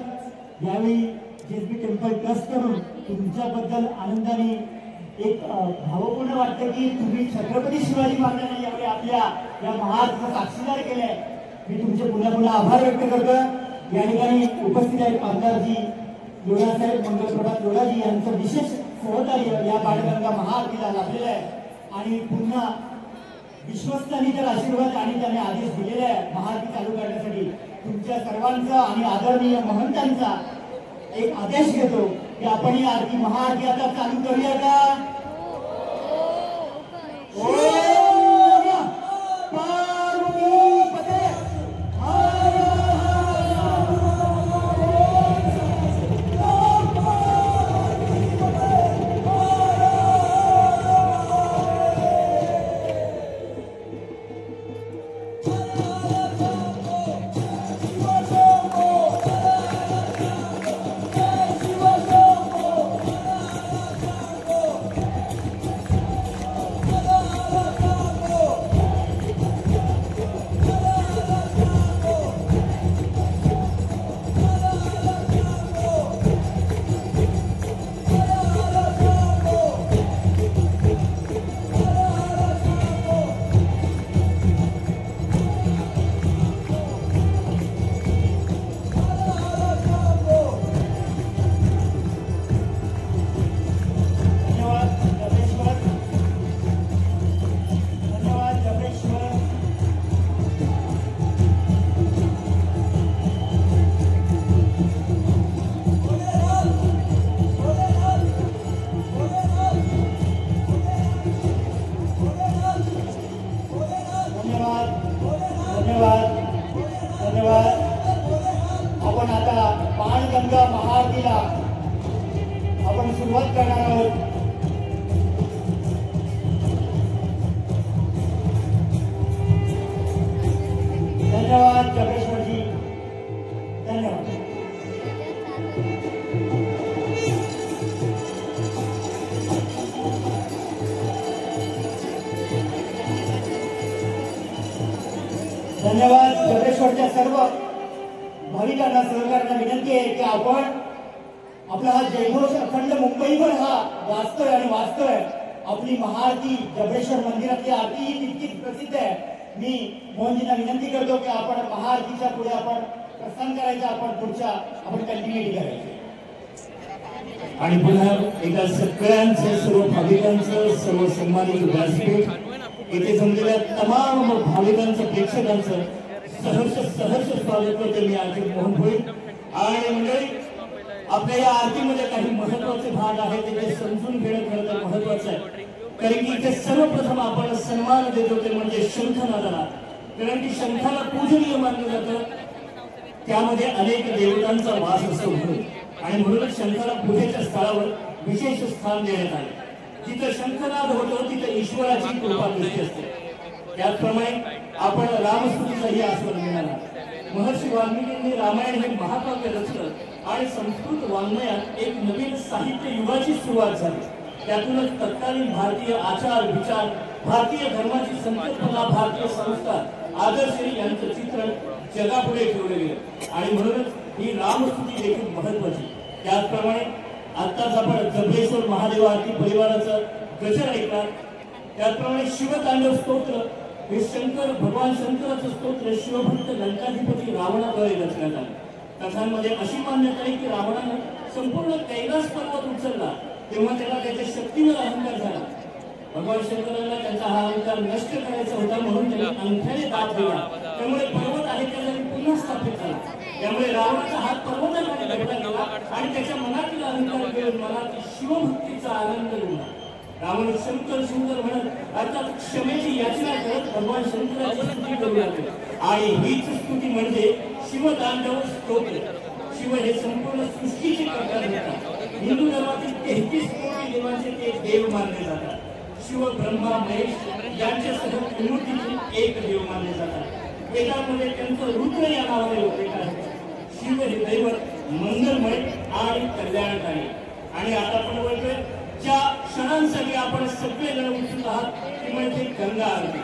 यावेळी जेसबी टेम्पल ट्रस्ट करून तुमच्याबद्दल आनंदाने एक भावपूर्ण वाटतं की तुम्ही छत्रपती शिवाजी महाराजांना यावेळी आपल्या या महाराष्ट्राचा साक्षीदार केलाय. मी तुमचे पुन्हा पुन्हा आभार व्यक्त करतो. या ठिकाणी उपस्थित आहेत आमदारजी लोढासाहेब मंगलप्रभात लोढाजी यांचं विशेष सहकार्य या बाळगंगा महाआरतीला लाभलेलं आहे आणि पुन्हा विश्वस्तांनी तर आशीर्वाद आणि त्यांनी आदेश दिलेले आहे महाआरती चालू करण्यासाठी. तुमच्या सर्वांचा आणि आदरणीय महंतांचा एक आदेश घेतो की आपण ही आरती महाआरती आता चालू करूया का? आपण आता बाणगंगा महाआरतीला आपण सुरुवात करणार आहोत. धन्यवाद जगेश्वरजी, धन्यवाद. धन्यवाद. जगेश्वरच्या सर्व भाविकांना सहकार्यांना विनंती आहे की आपण आपला हा जयघोष अखंड मुंबईभर हा वाचतोय आणि वाचतोय. आपली महाआरती जबरेश्वर मंदिरातली आरती ही तितकीच प्रसिद्ध आहे. मी मोहनजींना विनंती करतो की आपण महाआरतीच्या पुढे आपण प्रस्थान करायचं, आपण पुढच्या आपण कंटिन्युटी करायची. आणि पुन्हा एकदा सगळ्यांचं, सर्व भाविकांचं, सर्व सन्मानित व्यासपीठ येथे जमलेल्या तमाम भाविकांचं, प्रेक्षकांचं सहर्ष स्वागत करते मी आरती मोहन भोई. आणि मंडळी, आपल्या या आरतीमध्ये काही महत्वाचे भाग आहेत ते समजून घेणं खरं तर महत्वाचं आहे. कारण की इथे सर्वप्रथम आपण सन्मान देतो ते म्हणजे शंखनादाला. कारण की शंखाला पूजनीय मानलं जातं, त्यामध्ये अनेक देवतांचा वास असतो म्हणून. आणि म्हणूनच शंखाला पूजेच्या स्थळावर विशेष स्थान देण्यात आले. जिथं शंखनाद होतो तिथं ईश्वराची कृपा दृष्टी असते. त्याचप्रमाणे आपण रामस्तुतीचाही आस्वाद मिळाला. महर्षी वाल्मिकींनी रामायण हे महाकाव्य रचलं आणि संस्कृत वाङ्मयात एक नवीन साहित्य युगाची सुरुवात झाली. त्यातूनच तत्कालीन भारतीय आचार विचार, भारतीय धर्माची संकल्पना, भारतीय संस्कार, आदर्श यांचं चित्रण जगापुढे ठेवलं गेलं. आणि म्हणूनच ही रामस्तुती देखील महत्वाची. त्याचप्रमाणे आत्ताच आपण जबरेश्वर महादेव आरती परिवाराचं गजर ऐकणार. त्याचप्रमाणे शिवतांडव स्तोत्र हे भगवान शंकराचं स्तोत्र शिवभक्त लंकाधिपती रावणाद्वारे रचण्यात आलं. कथांमध्ये अशी मान्यता आहे की रावणानं संपूर्ण कैलास पर्वत उचलला तेव्हा त्याला त्याच्या शक्तीवर अहंकार झाला. भगवान शंकरांना त्यांचा हा अहंकार नष्ट करायचा होता म्हणून त्यांनी अंगठ्याने दाब दिला. त्यामुळे पर्वत आहे त्याला पुन्हा स्थापित झाला. त्यामुळे रावणाचा हात पर्वताखाली दबला गेला आणि त्याच्या मनातील अहंकार घेऊन मनात शिवभक्तीचा आनंद मिळाला. रावण शंकर शंकर म्हणत अर्थात क्षमेची याचना करत भगवान शंकराची स्तुती करू लागले. आणि हीच स्तुती म्हणजे शिवतांडव स्तोत्र. शिव हे संपूर्ण सृष्टीचे कर्ता होतात. हिंदू धर्मातील 33 कोटी देवांचे ते देव मानले जातात. शिव ब्रह्मा महेश यांच्यासह त्रिमूर्तीचे एक देव मानले जातात. वेदांमध्ये त्यांचं रुद्र या नावाने उल्लेख आहे. शिव हे दैवत मंगलमय आणि कल्याणकारी. आणि आता आपण बोलतोय ज्या क्षणांसाठी आपण सगळेजण उत्सुक आहात ती म्हणजे गंगा आरती.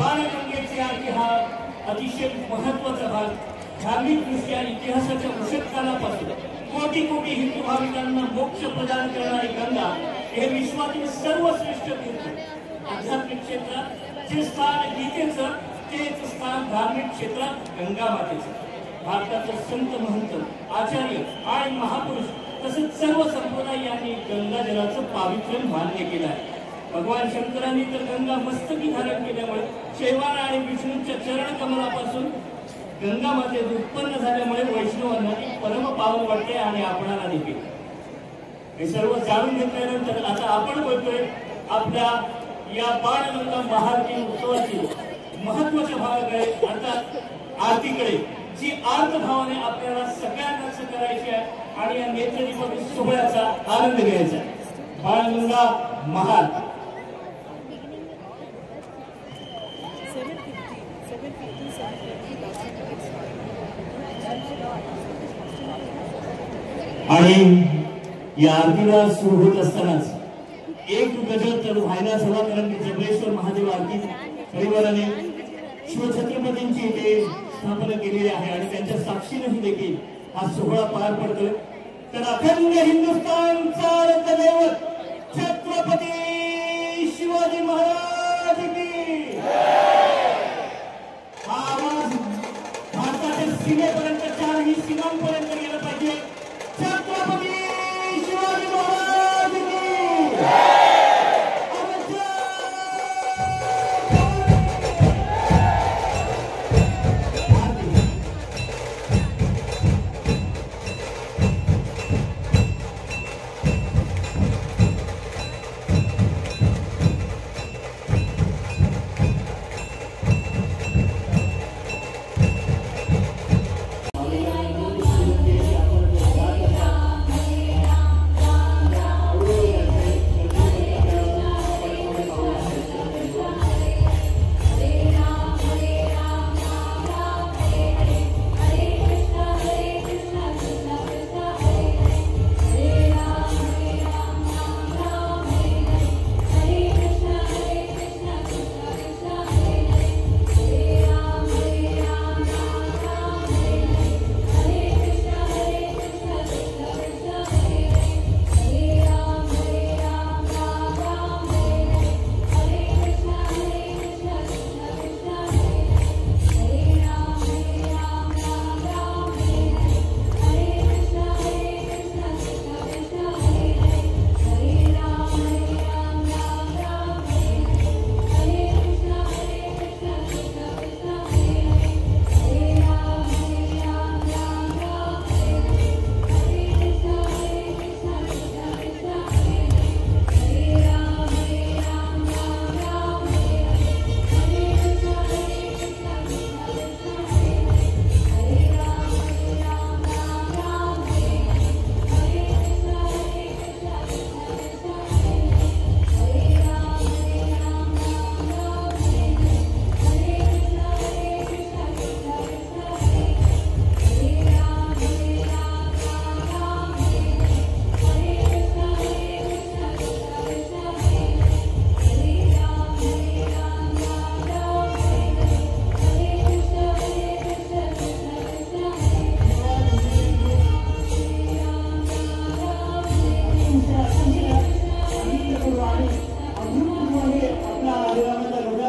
बाणगंगेची आरती हा अतिशय महत्वाचा भाग. धार्मिक दृष्ट्या इतिहासाच्या उशतकालापासून कोटी कोटी हिंदू भाविकांना मोक्ष प्रदान करणारी गंगा हे विश्वातील सर्वश्रेष्ठ तीर्थ. आध्यात्मिक क्षेत्रात जे स्थान गीतेचं तेच स्थान धार्मिक क्षेत्रात गंगा मातेचं. भारताचे संत महंत आचार्य आणि महापुरुष तसेच सर्व संप्रदाय यांनी गंगा जलाचं पावित्र्य मान्य केलं आहे. भगवान शंकरांनी तर गंगा मस्तकी धारण केल्यामुळे शैवान आणि विष्णूंच्या चरण कमलापासून गंगा माते उत्पन्न झाल्यामुळे वैष्णवांना ती परम पावन वाटते आणि आपणाला देखील. हे सर्व जाणून घेतल्यानंतर आता आपण बोलतोय आपल्या या बाणगंगा महाआरती उत्सवाची महत्वाच्या भागाकडे अर्थात आरतीकडे, जी आर्त भावाने आपल्याला सगळ्यांनाच करायची आहे आणि या नेत्रदीपक सोहळ्याचा आनंद घ्यायचा आहे. बाणगंगा महाआरती. आणि या आरतीला सुरू होत असतानाच एक गजर तर व्हायलाच हवा. कारण की जबरेश्वर महादेव आरती परिवाराने शिवछत्रपतींची इथे स्थापना केलेली आहे आणि त्यांच्या साक्षीनेही देखील हा सोहळा पार पडतोय. तर अखंड हिंदुस्थान चालत दैवत छत्रपती शिवाजी महाराज की हा आवाज भारताच्या सीमेपर्यंत, चारही सीमांपर्यंत गेला पाहिजे. छत्रपती शिवाजी महाराज की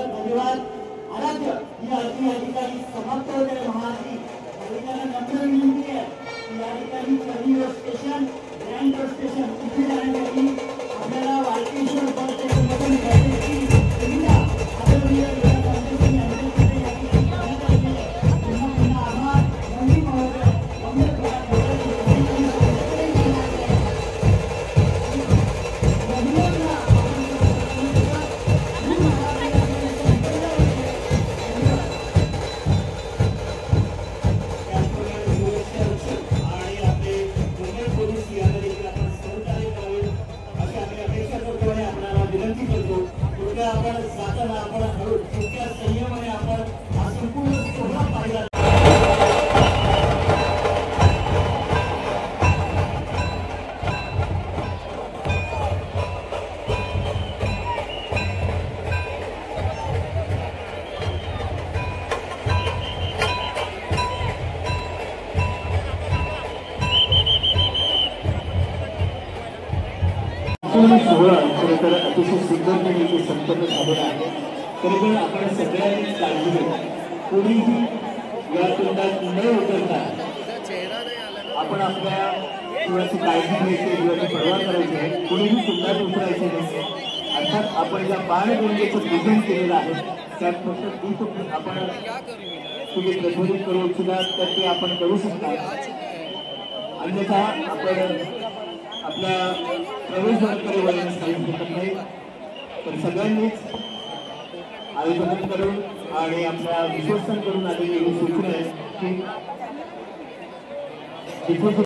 धन्यवाद. आराध्य ही आरती या ठिकाणी समाप्त होते. महाआरती नंतर विनंती आहे की या ठिकाणी कमी road station, grand road station इथे जाण्यासाठी आपल्याला वाळकेश्वर बस स्टेशनमधून गाडीची सुविधा आदरणीय फाउंडेशन यांच्याकडे या ठिकाणी करण्यात आलेली आहे. पुन्हा पुन्हा आभार. नवीन महोदय विनंती करतो. कृपया आपण जाताना आपण हळू इतक्या संयमाने आपण हा संपूर्ण सोहळा पाहिला. सोहळा खरं तर अतिशय सुंदरपणे इथे संपन्न झालेला आहे. खरं आपण सगळ्यांनीच काळजी घेऊ. कोणीही या तोंडात न उतरता आपण आपल्या जीवाची काळजी घ्यायची, जीवाची पर्वा करायची आहे. कोणीही तोंडात उतरायचे नाही. अर्थात आपण ज्या बाणगंगेचं पूजन केलेलं आहे त्यात फक्त दीप आपण तुम्ही प्रज्वलित करू इच्छिता तर ते आपण करू शकता. अन्यथा आपण आपल्या प्रवेशद्वाराकडे वळण्यास काही शकत नाही. तर सगळ्यांनीच आयोजन करून आणि आपल्या विश्वसन करून आलेली ही सूचना आहे की